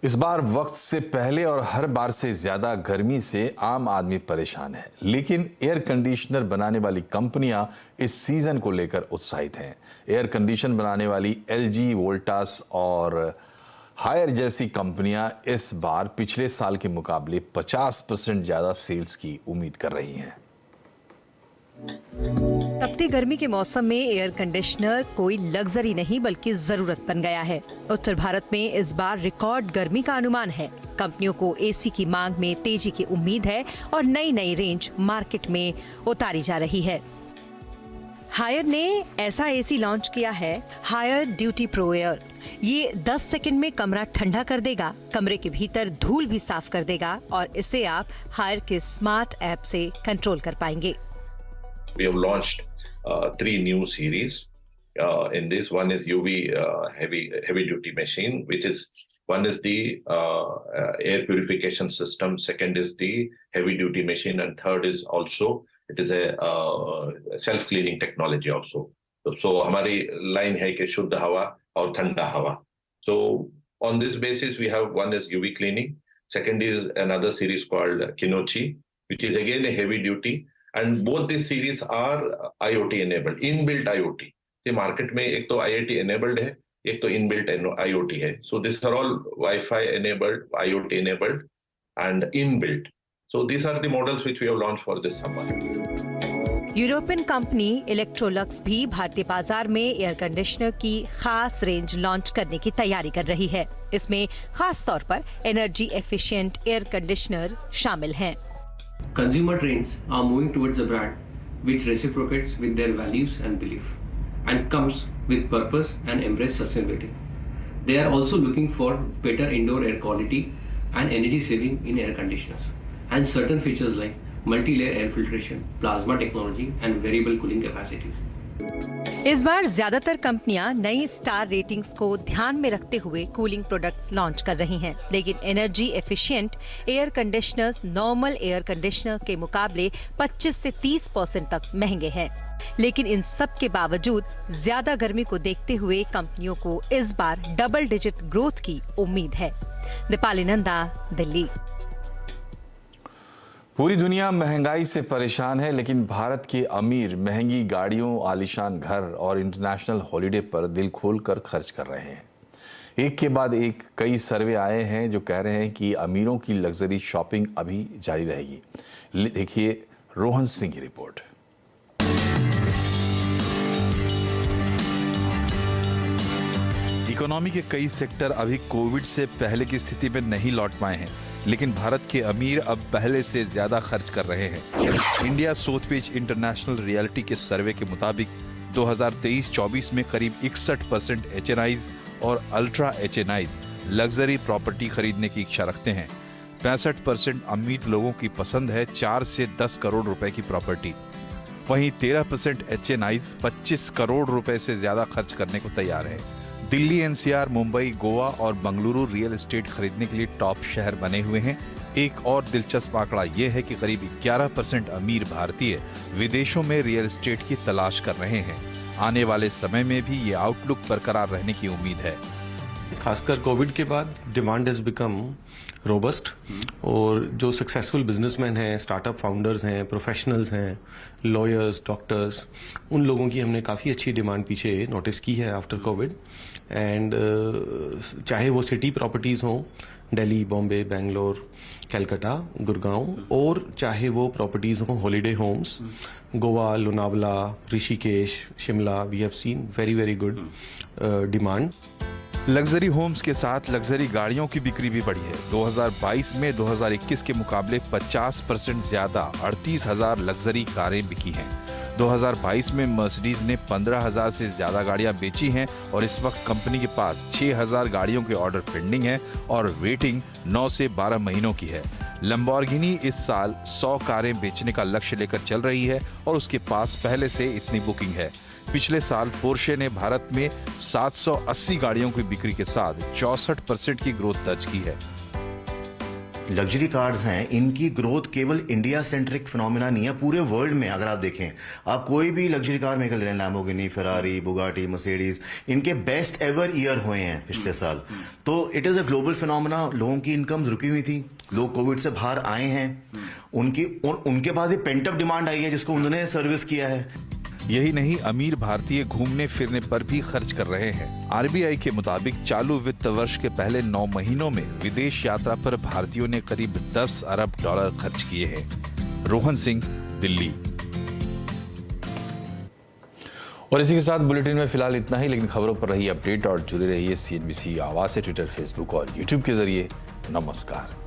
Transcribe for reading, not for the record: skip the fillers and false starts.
इस बार वक्त से पहले और हर बार से ज्यादा गर्मी से आम आदमी परेशान है, लेकिन एयर कंडीशनर बनाने वाली कंपनियां इस सीजन को लेकर उत्साहित हैं। एयर कंडीशन बनाने वाली एलजी, वोल्टास और हायर जैसी कंपनियां इस बार पिछले साल के मुकाबले 50% ज्यादा सेल्स की उम्मीद कर रही हैं। तपती गर्मी के मौसम में एयर कंडीशनर कोई लग्जरी नहीं बल्कि जरूरत बन गया है। उत्तर भारत में इस बार रिकॉर्ड गर्मी का अनुमान है। कंपनियों को एसी की मांग में तेजी की उम्मीद है और नई नई रेंज मार्केट में उतारी जा रही है। हायर ने ऐसा एसी लॉन्च किया है, हायर ड्यूटी प्रो एयर। ये 10 सेकंड में कमरा ठंडा कर देगा, कमरे के भीतर धूल भी साफ कर देगा और इसे आप हायर के स्मार्ट ऐप से कंट्रोल कर पाएंगे। We have launched 3 new series. In this, one is UV heavy duty machine, which is one is the air purification system. Second is the heavy duty machine, and third is also it is a self cleaning technology also. So हमारी line है कि शुद्ध हवा और ठंडा हवा. So on this basis, we have one is UV cleaning. Second is another series called Kinochi, which is again a heavy duty. And both these series are IoT enabled, inbuilt IoT. The market में एक तो IoT enabled है, एक तो inbuilt IoT है. So these are all Wi-Fi enabled, IoT enabled, and inbuilt. So these are the models which we have launched for this summer. European company Electrolux भी भारतीय बाजार में एयर कंडीशनर की खास रेंज लॉन्च करने की तैयारी कर रही है। इसमें खास तौर पर एनर्जी एफिशिएंट एयर कंडीशनर शामिल हैं। Consumer trends are moving towards a brand which reciprocates with their values and belief and comes with purpose and embrace sustainability. They are also looking for better indoor air quality and energy saving in air conditioners and certain features like multi-layer air filtration, plasma technology and variable cooling capacities. इस बार ज्यादातर कंपनियां नई star ratings को ध्यान में रखते हुए cooling products launch कर रही हैं, लेकिन energy efficient air conditioners normal air conditioner के मुकाबले 25 से 30% तक महंगे हैं। लेकिन इन सब के बावजूद ज्यादा गर्मी को देखते हुए कंपनियों को इस बार डबल डिजिट ग्रोथ की उम्मीद है। दीपाली नंदा, दिल्ली। पूरी दुनिया महंगाई से परेशान है, लेकिन भारत के अमीर महंगी गाड़ियों, आलीशान घर और इंटरनेशनल हॉलिडे पर दिल खोलकर खर्च कर रहे हैं। एक के बाद एक कई सर्वे आए हैं जो कह रहे हैं कि अमीरों की लग्जरी शॉपिंग अभी जारी रहेगी। देखिए रोहन सिंह की रिपोर्ट। इकोनॉमी के कई सेक्टर अभी कोविड से पहले की स्थिति में नहीं लौट पाए हैं, लेकिन भारत के अमीर अब पहले से ज्यादा खर्च कर रहे हैं। इंडिया सोथविच इंटरनेशनल रियलिटी के सर्वे के मुताबिक 2023-24 में करीब 61% एचएनआईज और अल्ट्रा एचएनआईज लग्जरी प्रॉपर्टी खरीदने की इच्छा रखते हैं। 65% अमीर लोगों की पसंद है 4 से 10 करोड़ रुपए की प्रॉपर्टी। वहीं 13% एचएनआईज 25 करोड़ रुपए से ज्यादा खर्च करने को तैयार है। दिल्ली, एनसीआर, मुंबई, गोवा और बंगलुरु रियल एस्टेट खरीदने के लिए टॉप शहर बने हुए हैं। एक और दिलचस्प आंकड़ा यह है कि करीब 11% अमीर भारतीय विदेशों में रियल एस्टेट की तलाश कर रहे हैं। आने वाले समय में भी ये आउटलुक बरकरार रहने की उम्मीद है। खासकर कोविड के बाद डिमांड हैज बिकम रोबस्ट और जो सक्सेसफुल बिजनेसमैन हैं, स्टार्टअप फाउंडर्स हैं, प्रोफेशनल्स हैं, लॉयर्स, डॉक्टर्स, उन लोगों की हमने काफ़ी अच्छी डिमांड पीछे नोटिस की है आफ्टर कोविड। एंड चाहे वो सिटी प्रॉपर्टीज़ हों, दिल्ली, बॉम्बे, बेंगलोर, कलकत्ता, गुड़गांव, और चाहे वो प्रॉपर्टीज़ हों holiday homes, Goa, Lonavala, Rishikesh, Shimla, we have seen very good demand. Luxury homes के साथ लग्जरी गाड़ियों की बिक्री भी बढ़ी है। 2022 में 2021 के मुकाबले 50% ज्यादा 38,000 लग्जरी कारें बिकी हैं। 2022 में मर्सिडीज ने 15,000 से ज्यादा गाड़ियां बेची हैं और इस वक्त कंपनी के पास 6,000 गाड़ियों के ऑर्डर पेंडिंग है और वेटिंग 9 से 12 महीनों की है। लैम्बोर्गिनी इस साल 100 कारें बेचने का लक्ष्य लेकर चल रही है और उसके पास पहले से इतनी बुकिंग है। पिछले साल पोर्शे ने भारत में 780 गाड़ियों की बिक्री के साथ 64% की ग्रोथ दर्ज की है। लग्जरी कार्स हैं, इनकी ग्रोथ केवल इंडिया सेंट्रिक फिनोमिना नहीं है, पूरे वर्ल्ड में अगर आप देखें, आप कोई भी लग्जरी कार मेकर ले लें, लैम्बोर्गिनी, फेरारी, बुगाटी, मर्सिडीज, इनके बेस्ट एवर ईयर हुए हैं पिछले साल। तो it is a global phenomena. लोगों की इनकम्स रुकी हुई थी, लोग कोविड से बाहर आए हैं, उनके बाद ये पेंट अप डिमांड आई है जिसको उन्होंने सर्विस किया है। यही नहीं, अमीर भारतीय घूमने फिरने पर भी खर्च कर रहे हैं। आरबीआई के मुताबिक चालू वित्त वर्ष के पहले 9 महीनों में विदेश यात्रा पर भारतीयों ने करीब 10 अरब डॉलर खर्च किए हैं। रोहन सिंह, दिल्ली। और इसी के साथ बुलेटिन में फिलहाल इतना ही, लेकिन खबरों पर रहिए अपडेट और जुड़े रहिए CNBC आवाज से ट्विटर, फेसबुक और यूट्यूब के जरिए। नमस्कार।